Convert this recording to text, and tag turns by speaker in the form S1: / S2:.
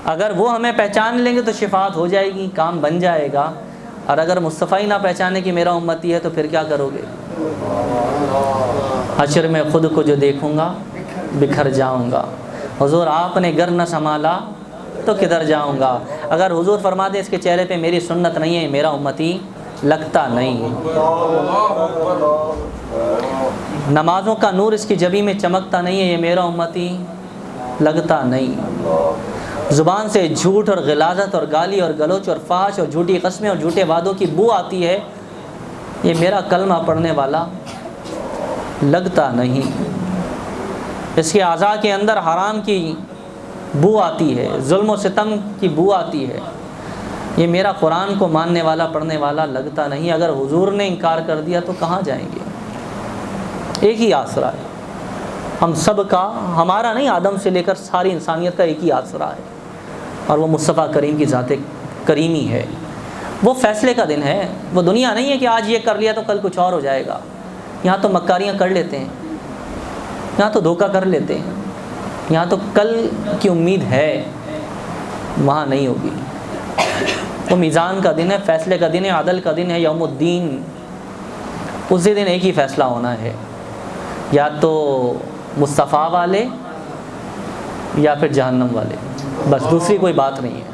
S1: اگر وہ ہمیں پہچان لیں گے تو شفاعت ہو جائے گی، کام بن جائے گا، اور اگر مصطفیٰ ہی نہ پہچانے کہ میرا امتی ہے تو پھر کیا کرو گے؟ حشر میں خود کو جو دیکھوں گا بکھر جاؤں گا، حضور آپ نے گر نہ سنبھالا تو کدھر جاؤں گا۔ اگر حضور فرما دے اس کے چہرے پہ میری سنت نہیں ہے، میرا امتی لگتا نہیں ہے۔ نمازوں کا نور اس کی جبی میں چمکتا نہیں ہے، یہ میرا امتی لگتا نہیں۔ زبان سے جھوٹ اور غلاظت اور گالی اور گلوچ اور فحش اور جھوٹی قسمیں اور جھوٹے وعدوں کی بو آتی ہے، یہ میرا کلمہ پڑھنے والا لگتا نہیں۔ اس کے اعضاء کے اندر حرام کی بو آتی ہے، ظلم و ستم کی بو آتی ہے، یہ میرا قرآن کو ماننے والا پڑھنے والا لگتا نہیں۔ اگر حضور نے انکار کر دیا تو کہاں جائیں گے؟ ایک ہی آسرا ہے ہم سب کا، ہمارا نہیں، آدم سے لے کر ساری انسانیت کا ایک ہی آسرا ہے، اور وہ مصطفیٰ کریم کی ذات کریمی ہے۔ وہ فیصلے کا دن ہے، وہ دنیا نہیں ہے کہ آج یہ کر لیا تو کل کچھ اور ہو جائے گا۔ یہاں تو مکاریاں کر لیتے ہیں، یہاں تو دھوکہ کر لیتے ہیں، یہاں تو کل کی امید ہے، وہاں نہیں ہوگی۔ وہ میزان کا دن ہے، فیصلے کا دن ہے، عدل کا دن ہے، یوم الدین۔ اسی دن ایک ہی فیصلہ ہونا ہے، یا تو مصطفیٰ والے یا پھر جہنم والے، بس دوسری کوئی بات نہیں ہے۔